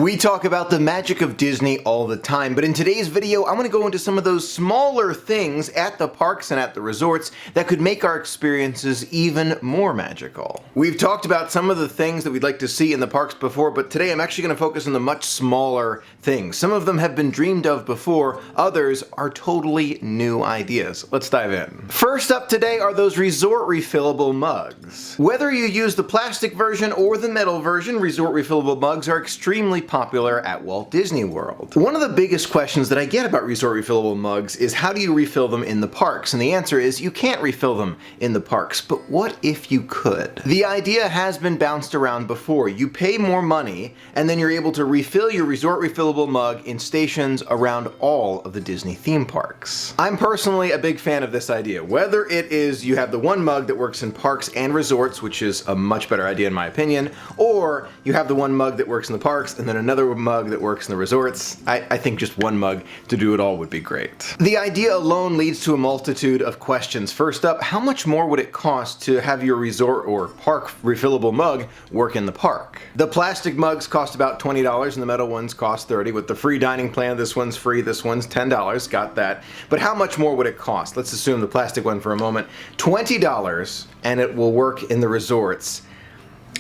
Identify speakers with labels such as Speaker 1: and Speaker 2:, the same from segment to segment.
Speaker 1: We talk about the magic of Disney all the time, but in today's video, I'm going to go into some of those smaller things at the parks and at the resorts that could make our experiences even more magical. We've talked about some of the things that we'd like to see in the parks before, but today I'm actually going to focus on the much smaller things. Some of them have been dreamed of before, others are totally new ideas. Let's dive in. First up today are those resort refillable mugs. Whether you use the plastic version or the metal version, resort refillable mugs are extremely popular at Walt Disney World. One of the biggest questions that I get about resort refillable mugs is how do you refill them in the parks? And the answer is you can't refill them in the parks, but what if you could? The idea has been bounced around before. You pay more money and then you're able to refill your resort refillable mug in stations around all of the Disney theme parks. I'm personally a big fan of this idea. Whether it is you have the one mug that works in parks and resorts, which is a much better idea in my opinion, or you have the one mug that works in the parks and then another mug that works in the resorts. I think just one mug to do it all would be great. The idea alone leads to a multitude of questions. First up, how much more would it cost to have your resort or park refillable mug work in the park? The plastic mugs cost about $20 and the metal ones cost $30. With the free dining plan, this one's free, this one's $10, got that. But how much more would it cost? Let's assume the plastic one for a moment. $20 and it will work in the resorts.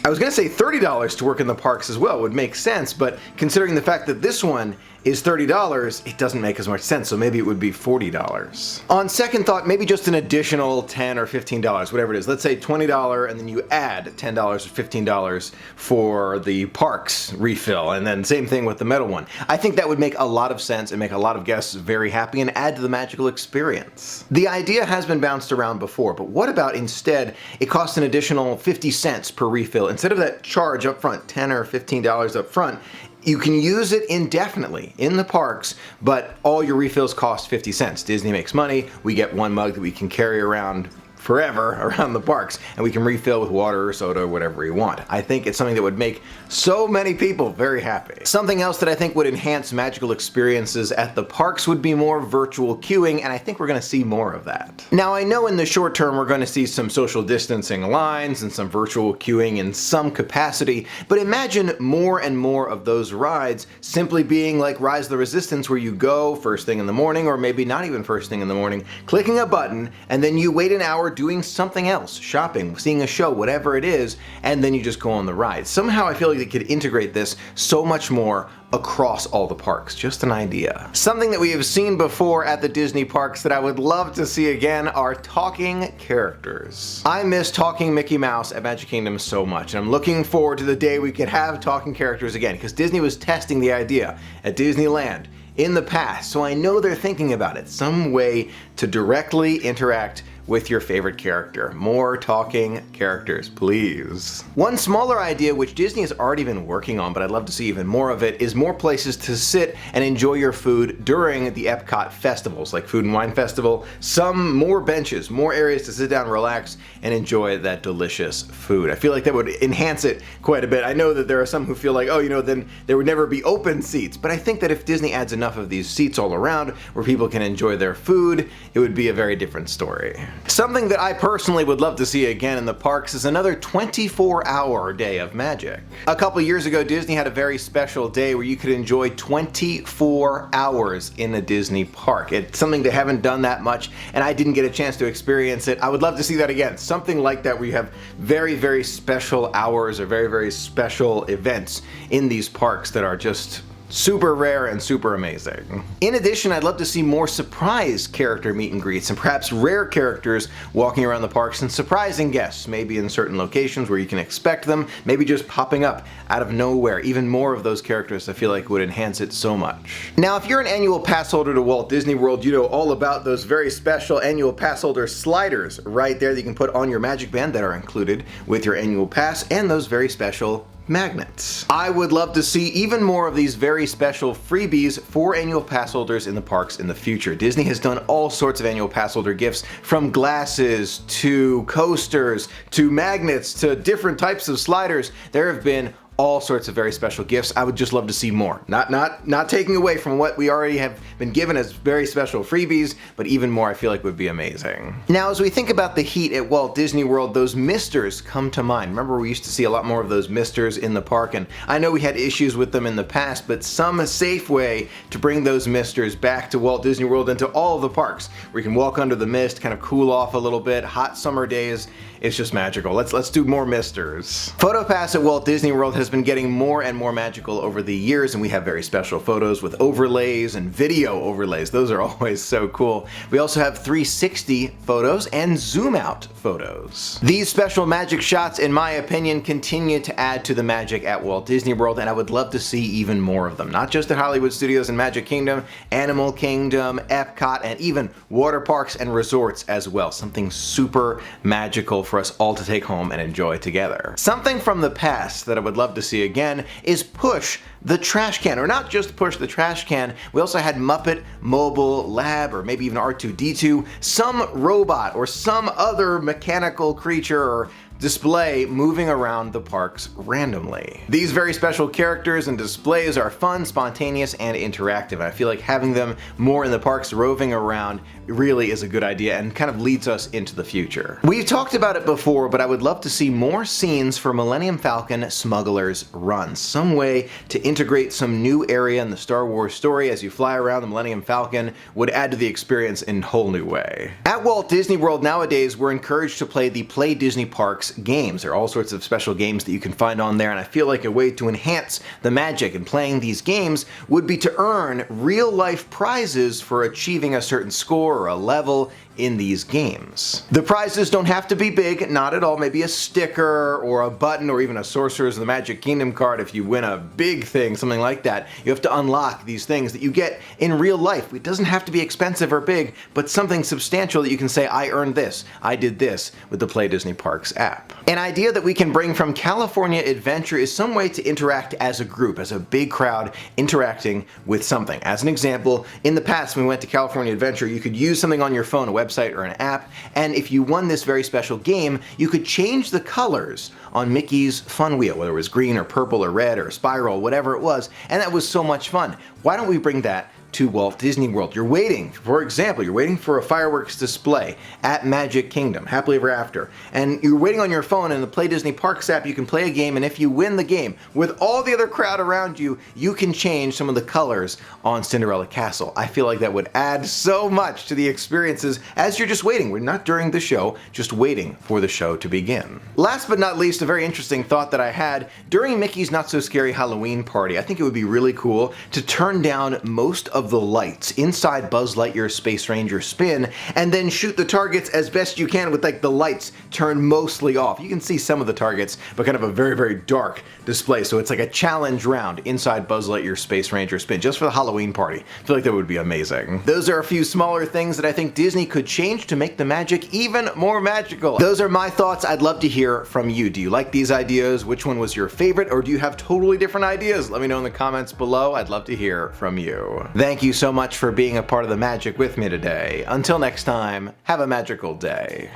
Speaker 1: I was going to say $30 to work in the parks as well would make sense, but considering the fact that this one is $30, it doesn't make as much sense, so maybe it would be $40. On second thought, maybe just an additional $10 or $15, whatever it is. Let's say $20 and then you add $10 or $15 for the parks refill, and then same thing with the metal one. I think that would make a lot of sense and make a lot of guests very happy and add to the magical experience. The idea has been bounced around before, but what about instead it costs an additional 50 cents per refill? Instead of that charge up front, $10 or $15 up front, you can use it indefinitely in the parks, but all your refills cost 50 cents. Disney makes money, we get one mug that we can carry around forever around the parks, and we can refill with water or soda or whatever we want. I think it's something that would make so many people very happy. Something else that I think would enhance magical experiences at the parks would be more virtual queuing, and I think we're going to see more of that. Now I know in the short term we're going to see some social distancing lines and some virtual queuing in some capacity, but imagine more and more of those rides simply being like Rise of the Resistance, where you go first thing in the morning, or maybe not even first thing in the morning, clicking a button, and then you wait an hour doing something else, shopping, seeing a show, whatever it is, and then you just go on the ride. Somehow I feel like they could integrate this so much more across all the parks. Just an idea. Something that we have seen before at the Disney parks that I would love to see again are talking characters. I miss talking Mickey Mouse at Magic Kingdom so much, and I'm looking forward to the day we could have talking characters again, because Disney was testing the idea at Disneyland in the past, so I know they're thinking about it. Some way to directly interact with your favorite character. More talking characters, please. One smaller idea which Disney has already been working on, but I'd love to see even more of it, is more places to sit and enjoy your food during the Epcot festivals, like Food and Wine Festival. Some more benches, more areas to sit down, relax, and enjoy that delicious food. I feel like that would enhance it quite a bit. I know that there are some who feel like, oh, you know, then there would never be open seats, but I think that if Disney adds enough of these seats all around where people can enjoy their food, it would be a very different story. Something that I personally would love to see again in the parks is another 24-hour day of magic. A couple years ago, Disney had a very special day where you could enjoy 24 hours in a Disney park. It's something they haven't done that much, and I didn't get a chance to experience it. I would love to see that again. Something like that where you have very, very special hours or very, very special events in these parks that are just super rare and super amazing. In addition, I'd love to see more surprise character meet and greets and perhaps rare characters walking around the parks and surprising guests, maybe in certain locations where you can expect them, maybe just popping up out of nowhere. Even more of those characters I feel like would enhance it so much. Now, if you're an annual pass holder to Walt Disney World, you know all about those very special annual pass holder sliders right there that you can put on your Magic Band that are included with your annual pass, and those very special magnets. I would love to see even more of these very special freebies for annual pass holders in the parks in the future. Disney has done all sorts of annual pass holder gifts, from glasses to coasters to magnets to different types of sliders. There have been all sorts of very special gifts. I would just love to see more. Not taking away from what we already have been given as very special freebies, but even more I feel like would be amazing. Now, as we think about the heat at Walt Disney World, those misters come to mind. Remember, we used to see a lot more of those misters in the park, and I know we had issues with them in the past, but some safe way to bring those misters back to Walt Disney World and to all of the parks, where you can walk under the mist, kind of cool off a little bit, hot summer days. It's just magical. Let's do more misters. Photopass at Walt Disney World has been getting more and more magical over the years, and we have very special photos with overlays and video overlays. Those are always so cool. We also have 360 photos and zoom out photos. These special magic shots, in my opinion, continue to add to the magic at Walt Disney World, and I would love to see even more of them. Not just at Hollywood Studios and Magic Kingdom, Animal Kingdom, Epcot, and even water parks and resorts as well. Something super magical for us all to take home and enjoy together. Something from the past that I would love to see again is push the trash can, or not just push the trash can. We also had Muppet Mobile Lab, or maybe even R2-D2, some robot or some other mechanical creature or display moving around the parks randomly. These very special characters and displays are fun, spontaneous, and interactive. I feel like having them more in the parks roving around really is a good idea and kind of leads us into the future. We've talked about it before, but I would love to see more scenes for Millennium Falcon Smuggler's Run. Some way to integrate some new area in the Star Wars story as you fly around the Millennium Falcon would add to the experience in a whole new way. At Walt Disney World nowadays, we're encouraged to play the Play Disney Parks games. There are all sorts of special games that you can find on there, and I feel like a way to enhance the magic in playing these games would be to earn real-life prizes for achieving a certain score or a level in these games. The prizes don't have to be big, not at all. Maybe a sticker or a button or even a Sorcerers of the Magic Kingdom card if you win a big thing, something like that. You have to unlock these things that you get in real life. It doesn't have to be expensive or big, but something substantial that you can say, I earned this, I did this with the Play Disney Parks app. An idea that we can bring from California Adventure is some way to interact as a group, as a big crowd interacting with something. As an example, in the past when we went to California Adventure, you could use something on your phone, a website or an app, and if you won this very special game, you could change the colors on Mickey's Fun Wheel, whether it was green or purple or red or spiral, whatever it was, and that was so much fun. Why don't we bring that to Walt Disney World? You're waiting, for example, you're waiting for a fireworks display at Magic Kingdom, Happily Ever After, and you're waiting on your phone, and in the Play Disney Parks app you can play a game, and if you win the game, with all the other crowd around you, you can change some of the colors on Cinderella Castle. I feel like that would add so much to the experiences as you're just waiting. We're not during the show, just waiting for the show to begin. Last but not least, a very interesting thought that I had during Mickey's Not So Scary Halloween Party. I think it would be really cool to turn down most of the lights inside Buzz Lightyear's Space Ranger Spin and then shoot the targets as best you can with like the lights turned mostly off. You can see some of the targets, but kind of a very, very dark display. So it's like a challenge round inside Buzz Lightyear's Space Ranger Spin just for the Halloween party. I feel like that would be amazing. Those are a few smaller things that I think Disney could change to make the magic even more magical. Those are my thoughts. I'd love to hear from you. Do you like these ideas? Which one was your favorite? Or do you have totally different ideas? Let me know in the comments below. I'd love to hear from you. Thank you so much for being a part of the magic with me today. Until next time, have a magical day.